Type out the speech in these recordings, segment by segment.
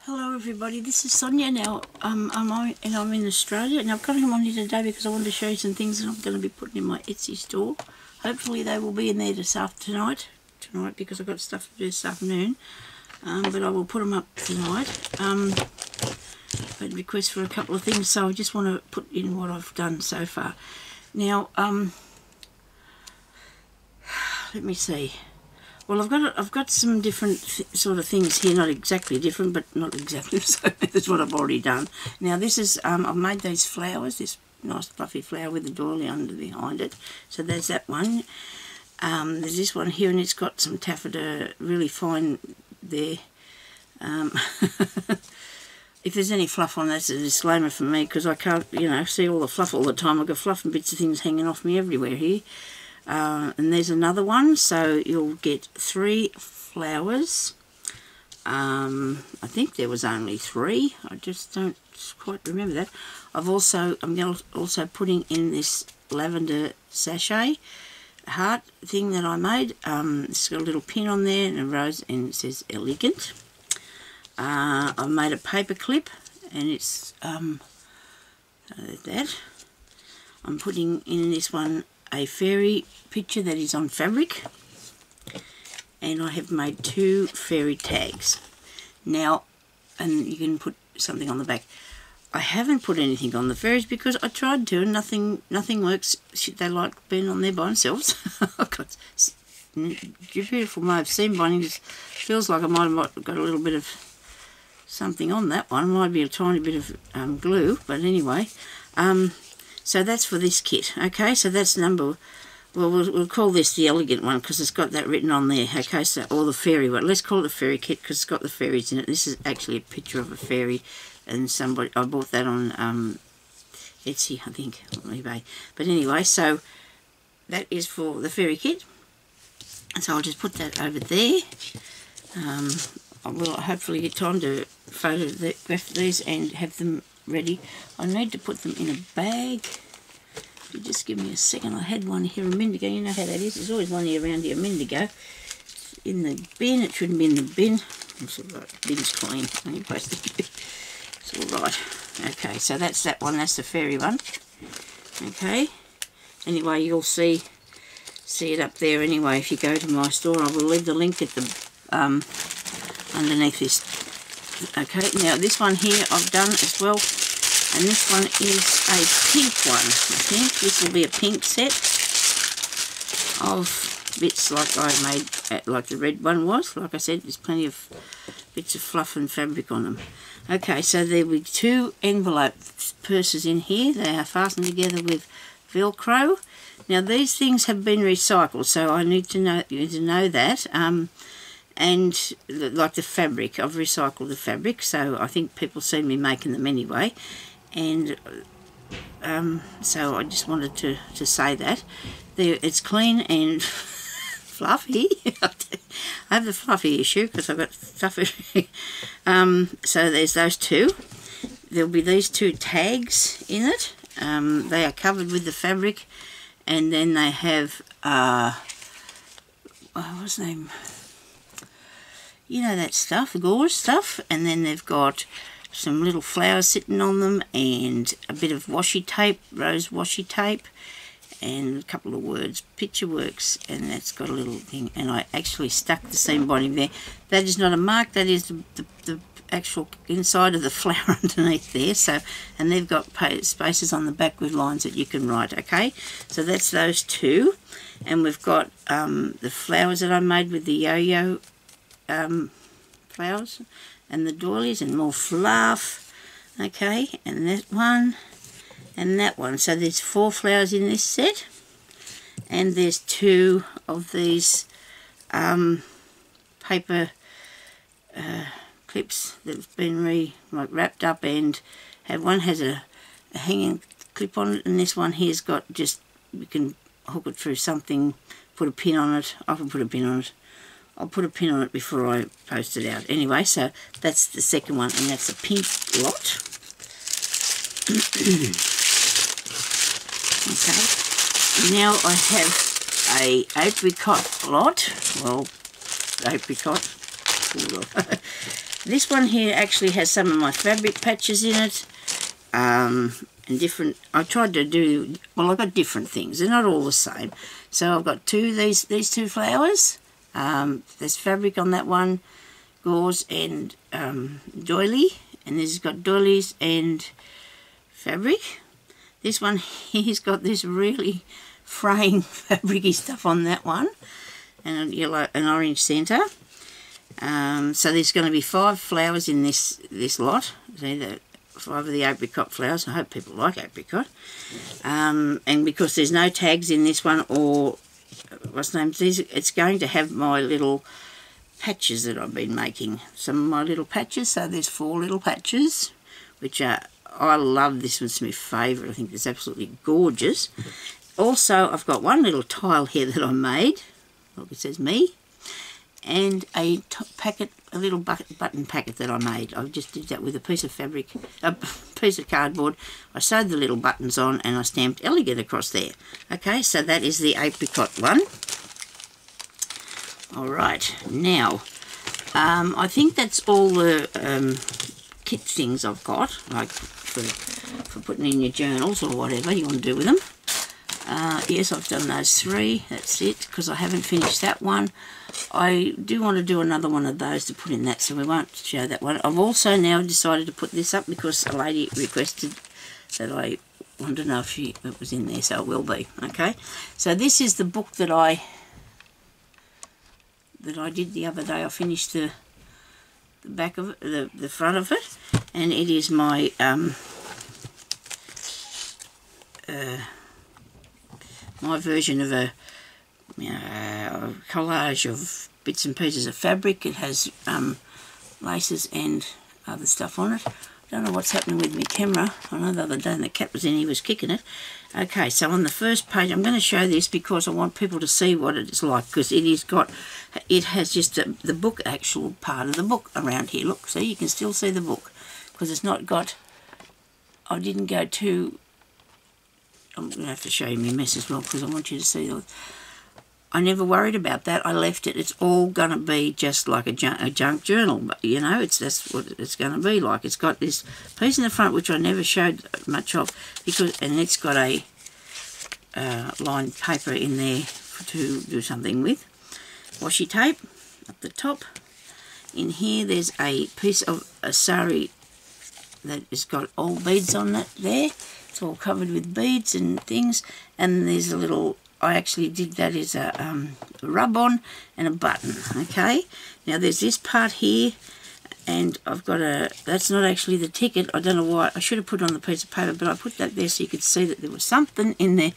Hello everybody, this is Sonia. Now I'm in Australia, and I've got him on here today because I wanted to show you some things that I'm going to be putting in my Etsy store. Hopefully they will be in there tonight because I've got stuff to do this afternoon, but I will put them up tonight. I've had requests for a couple of things, so I just want to put in what I've done so far. Now let me see. Well, I've got some different sort of things here, not exactly different, but not exactly the same as what I've already done. Now this is, I've made these flowers, this nice fluffy flower with the doily under behind it. So there's that one. There's this one here, and it's got some taffeta, really fine there. If there's any fluff on, that's a disclaimer from me, because I can't, see all the fluff all the time. I've got fluff and bits of things hanging off me everywhere here. And there's another one, so you'll get 3 flowers. I think there was only 3. I just don't quite remember that. I'm also putting in this lavender sachet heart thing that I made. It's got a little pin on there and a rose, and it says elegant. I've made a paper clip, and it's that. I'm putting in this one a fairy picture that is on fabric, and I have made 2 fairy tags. Now, and you can put something on the back. I haven't put anything on the fairies because I tried to, and nothing works. They like being on there by themselves. I've got beautiful mauve seam binding. It feels like I might have got a little bit of something on that one. Might be a tiny bit of glue, but anyway. So that's for this kit. Okay, so that's number, well, we'll call this the elegant one because it's got that written on there. Okay, so, or the fairy one. Let's call it a fairy kit because it's got the fairies in it. This is actually a picture of a fairy, and I bought that on Etsy, I think, on eBay. But anyway, so that is for the fairy kit. So I'll just put that over there. I will hopefully get time to photograph these and have them ready. I need to put them in a bag. If you just give me a second. I had one here a minute ago. You know how that is. There's always one here around here a minute ago. It's in the bin. It shouldn't be in the bin. It's all right. The bin's clean. It's all right. Okay, so that's that one. That's the fairy one. Okay. Anyway, you'll see it up there anyway if you go to my store. I will leave the link at the underneath this. Okay, now this one here I've done as well, and this one is a pink one. I think this will be a pink set of bits like I made, like the red one was. Like I said, there's plenty of bits of fluff and fabric on them. Okay, so there will be 2 envelope purses in here. They are fastened together with Velcro. Now these things have been recycled, so I need to know that. And like the fabric, I've recycled the fabric, so I think people see me making them anyway, and so I just wanted to say that it's clean and fluffy. I have the fluffy issue because I've got stuff. So there's those 2. There'll be these 2 tags in it. They are covered with the fabric, and then they have what's the name? You know that stuff, gauze stuff, and then they've got some little flowers sitting on them, and a bit of washi tape, rose washi tape, and a couple of words, Picture Works, and that's got a little thing, and I actually stuck the seam binding there. That is not a mark, that is the actual inside of the flower underneath there. So, and they've got spaces on the back with lines that you can write. Okay, so that's those 2, and we've got the flowers that I made with the yo-yo flowers and the doilies and more fluff. Okay, and that one and that one. So there's 4 flowers in this set, and there's 2 of these paper clips that've been wrapped up, and one has a hanging clip on it, and this one here's got just, you can hook it through something, put a pin on it. I can put a pin on it. I'll put a pin on it before I post it out. Anyway, so that's the second one, and that's a pink lot. Okay, now I have a apricot lot. Well, apricot. This one here actually has some of my fabric patches in it, and different. I tried to do, well, I got different things. They're not all the same. So I've got these two flowers. There's fabric on that one, gauze and doily, and this has got doilies and fabric. This one here's got this really fraying fabricy stuff on that one, and a yellow and orange centre. So there's going to be 5 flowers in this lot. See, the 5 of the apricot flowers. I hope people like apricot. And because there's no tags in this one, or what's the name? It's going to have my little patches that I've been making. Some of my little patches. So there's 4 little patches, which are, I love this one's my favourite. I think it's absolutely gorgeous. Also, I've got one little tile here that I made. Look, it says me. And a little button packet that I made. I just did that with a piece of fabric, a piece of cardboard. I sewed the little buttons on and I stamped elegant across there. Okay, so that is the apricot one. Alright, now, I think that's all the kit things I've got, like for putting in your journals or whatever you want to do with them. Yes, I've done those 3, that's it, because I haven't finished that one. I do want to do another one of those to put in that, so we won't show that one. I've also now decided to put this up because a lady requested that I wanted to know if it was in there, so it will be. Okay, so this is the book that I did the other day. I finished the back of it, the front of it, and it is my my version of a collage of bits and pieces of fabric. It has laces and other stuff on it. I don't know what's happening with my camera. I know the other day the cat was in, he was kicking it. Okay, so on the first page, I'm going to show this because I want people to see what it's like, because it has just the book, actual part of the book around here. Look, see, you can still see the book, because it's not got, I didn't go too, I'm going to have to show you my mess as well, because I want you to see those. I never worried about that. I left it. It's all going to be just like a junk journal, but you know, that's what it's going to be like. It's got this piece in the front which I never showed much of, and it's got a lined paper in there to do something with. Washi tape up the top. In here, there's a piece of a sari that has got all beads on it. There, it's all covered with beads and things, and there's a little. I actually did that as a rub-on and a button, okay? Now, there's this part here, and I've got that's not actually the ticket. I don't know why. I should have put it on the piece of paper, but I put that there so you could see that there was something in there.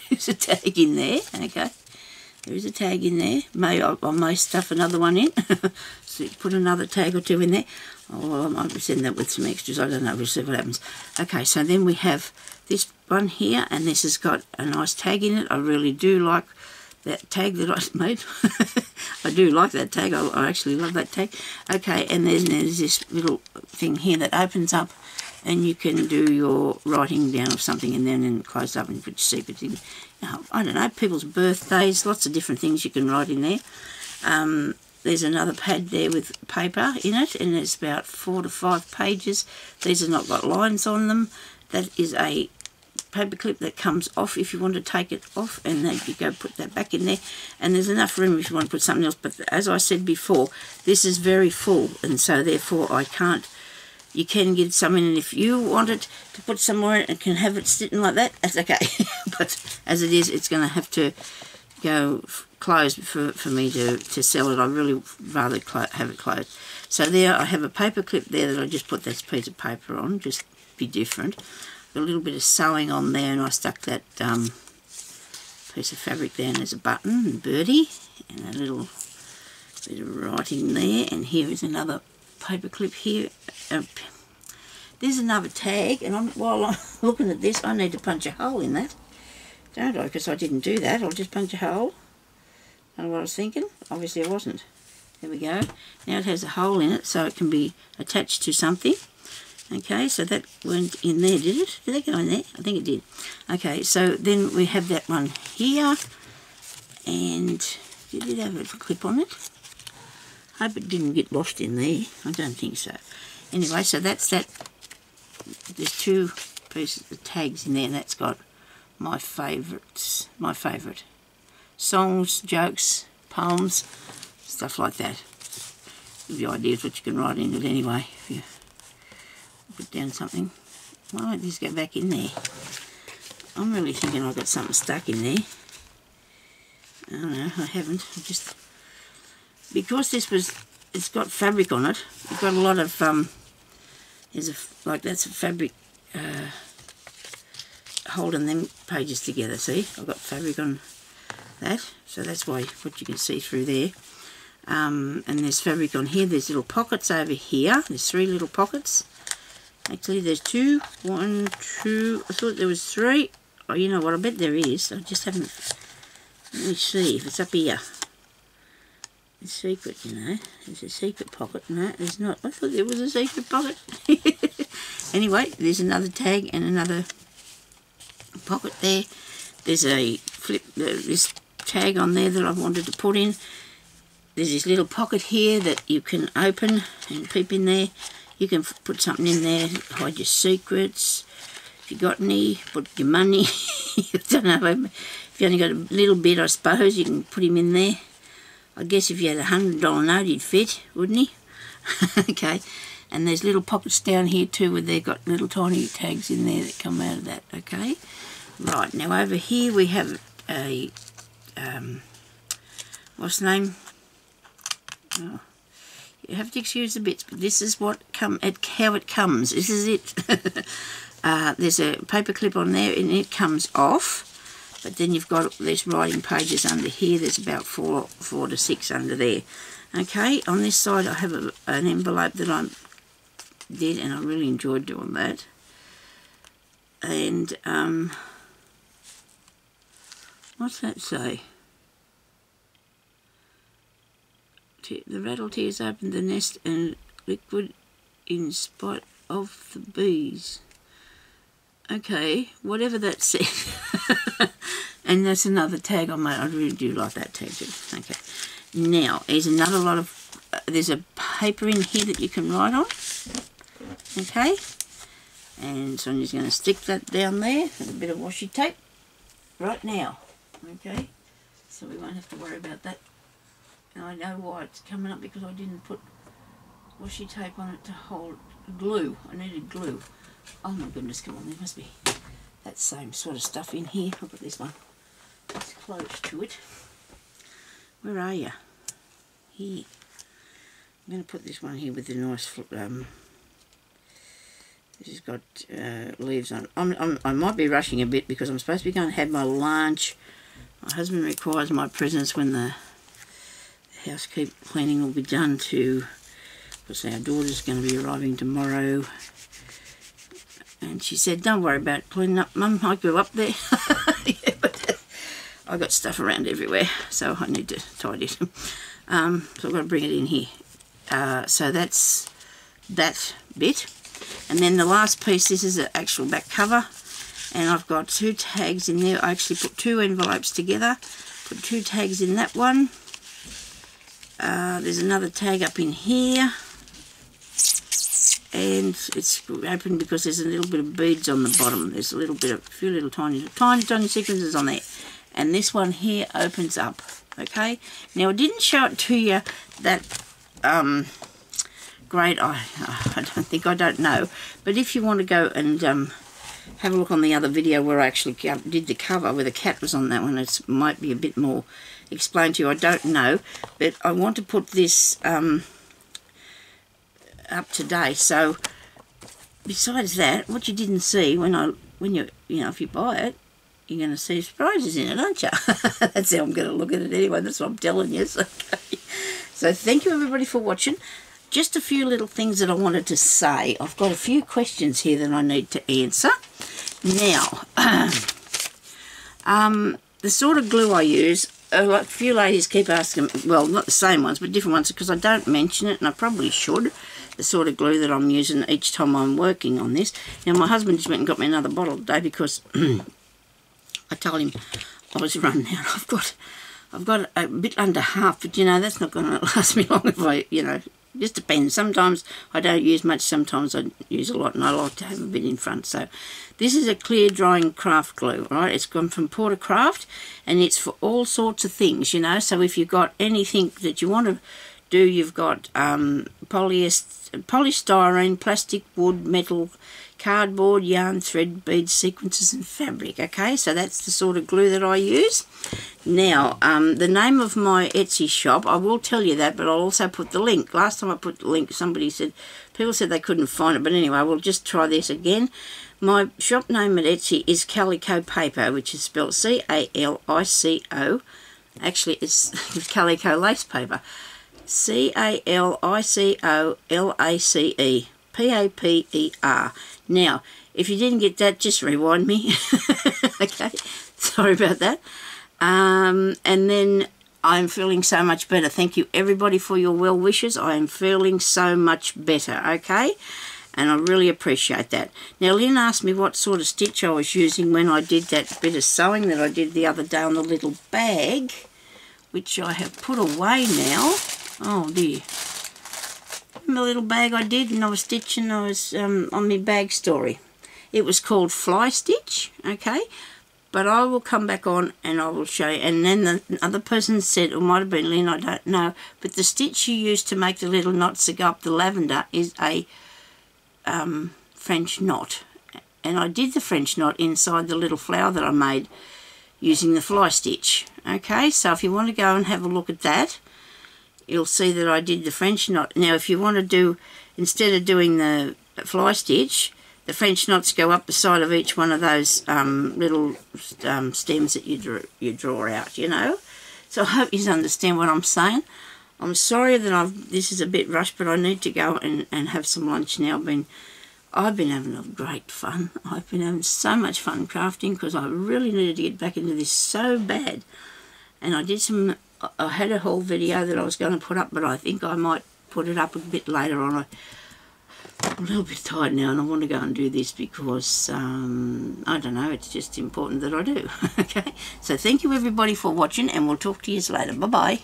There's a tag in there, okay? There is a tag in there. I may stuff another one in. So put another tag or 2 in there. Oh, well, I might send that with some extras. I don't know. We'll see what happens. Okay, so then we have this one here, and this has got a nice tag in it. I really do like that tag that I made. I do like that tag. I actually love that tag. Okay, and then there's this little thing here that opens up, and you can do your writing down of something, and then close up and put your secrets in. I don't know, people's birthdays, lots of different things you can write in there. There's another pad there with paper in it, and it's about 4 to 5 pages. These have not got lines on them. That is a paper clip that comes off if you want to take it off, and then you go put that back in there. And there's enough room if you want to put something else, but as I said before, this is very full, and so therefore I can't. You can get some in, and if you want it to put somewhere and can have it sitting like that, that's okay. But as it is, it's going to have to go closed for me to sell it. I really rather have it closed. So there I have a paper clip there that I just put this piece of paper on, just be different. Got a little bit of sewing on there, and I stuck that piece of fabric there, and there's a button and birdie and a little bit of writing there. And here is another paper clip here. There's another tag, and while I'm looking at this, I need to punch a hole in that, don't I? Because I didn't do that. I'll just punch a hole. I don't know what I was thinking. Obviously I wasn't. There we go. Now it has a hole in it, so it can be attached to something. Okay, so that went in there, did it? Did that go in there? I think it did. Okay, so then we have that one here, and did it have a clip on it? Hope it didn't get lost in there. I don't think so. Anyway, so that's that. There's 2 pieces of tags in there, and that's got my favourites. My favourite songs, jokes, poems, stuff like that. Give you ideas what you can write in it anyway. If you put down something. Why don't this go back in there? I'm really thinking I've got something stuck in there. I don't know, I haven't. I just, because this was, it's got fabric on it. It's got a lot of there's a, like that's a fabric holding them pages together. See, I've got fabric on that, so that's why what you can see through there. And there's fabric on here. There's little pockets over here. There's 3 little pockets. Actually, there's 2. 1, 2. I thought there was 3. Oh, you know what? I bet there is. I just haven't. Let me see if it's up here. It's secret, you know. There's a secret pocket. No, there's not. I thought there was a secret pocket. Anyway, there's another tag and another pocket there. There's a flip. This tag on there that I wanted to put in. There's this little pocket here that you can open and peep in there. You can put something in there, hide your secrets. If you got any, put your money. I don't know. If you only got a little bit, I suppose, you can put him in there. I guess if you had $100 note, he'd fit, wouldn't he? Okay. And there's little pockets down here too, where they've got little tiny tags in there that come out of that. Okay. Right. Now over here we have a what's the name? Oh, you have to excuse the bits, but this is what how it comes. This is it. There's a paper clip on there, and it comes off. But then you've got these writing pages under here. There's about 4 to 6 under there. Okay. On this side, I have an envelope that I did, and I really enjoyed doing that. And what's that say? The rattle tears open the nest and liquid in spite of the bees. Okay, whatever that said. And that's another tag on my, I really do like that tag too. Okay, now here's another lot of, there's a paper in here that you can write on. Okay, and so I'm just going to stick that down there with a bit of washi tape right now. Okay, so we won't have to worry about that. And I know why it's coming up, because I didn't put washi tape on it to hold glue. I needed glue. Oh my goodness, come on, there must be that same sort of stuff in here. I've got this one. It's close to it. Where are you? Here. I'm going to put this one here with the nice, this has got leaves on it. I might be rushing a bit because I'm supposed to be going to have my lunch. My husband requires my presence when the housekeeping cleaning will be done to, because our daughter's going to be arriving tomorrow. And she said, don't worry about cleaning up, Mum, I grew up there. Yeah, but I got stuff around everywhere, so I need to tidy it. So I've got to bring it in here. So that's that bit. And then the last piece, this is the actual back cover. And I've got 2 tags in there. I actually put 2 envelopes together. Put 2 tags in that one. There's another tag up in here. And it's open because there's a little bit of beads on the bottom. There's a little bit of, a few little tiny sequences on there. And this one here opens up. Okay. Now I didn't show it to you that great. I don't know. But if you want to go and have a look on the other video where I actually did the cover, where the cat was on that one, it might be a bit more explained to you. I don't know, but I want to put this up today. So besides that, what you didn't see when you know, if you buy it, you're going to see surprises in it, aren't you? That's how I'm going to look at it anyway. That's what I'm telling you. So, okay. So thank you everybody for watching. Just a few little things that I wanted to say. I've got a few questions here that I need to answer. Now, the sort of glue I use, like a few ladies keep asking, well, not the same ones, but different ones, because I don't mention it, and I probably should, the sort of glue that I'm using each time I'm working on this. Now, my husband just went and got me another bottle today because I told him I was running out. I've got a bit under half, but you know, that's not going to last me long if I, you know, just depends. Sometimes I don't use much, sometimes I use a lot, and I like to have a bit in front. So this is a clear drying craft glue, right? It's gone from Porter Craft, and it's for all sorts of things, you know. So if you've got anything that you want to do, you've got polystyrene, plastic, wood, metal, cardboard, yarn, thread, beads, sequences and fabric. Okay, so that's the sort of glue that I use. Now, the name of my Etsy shop, I will tell you that, but I'll also put the link. Last time I put the link, people said they couldn't find it, but anyway, we'll just try this again. My shop name at Etsy is Calico Paper, which is spelled C-A-L-I-C-O. Actually, it's Calico Lace Paper. C-A-L-I-C-O-L-A-C-E. P-A-P-E-R. Now, if you didn't get that, just rewind me. Okay, sorry about that. And then I'm feeling so much better. Thank you, everybody, for your well wishes. I am feeling so much better, okay? And I really appreciate that. Now, Lynn asked me what sort of stitch I was using when I did that bit of sewing that I did the other day on the little bag, which I have put away now. Oh, dear. The little bag I did, and I was stitching, I was on my bag story. It was called Fly Stitch, okay? But I will come back on and I will show you. And then the other person said, it might have been Lynn, I don't know, but the stitch you use to make the little knots that go up the lavender is a French knot. And I did the French knot inside the little flower that I made using the Fly Stitch, okay? So if you want to go and have a look at that, you'll see that I did the French knot. Now, if you want to do, instead of doing the fly stitch, the French knots go up the side of each one of those little stems that you draw out, you know. So I hope you understand what I'm saying. I'm sorry that this is a bit rushed, but I need to go and have some lunch now. I've been having a great fun. I've been having so much fun crafting because I really needed to get back into this so bad. And I had a whole video that I was going to put up, but I think I might put it up a bit later on. I'm a little bit tired now and I want to go and do this because, I don't know, it's just important that I do. Okay, so thank you everybody for watching and we'll talk to you later. Bye-bye.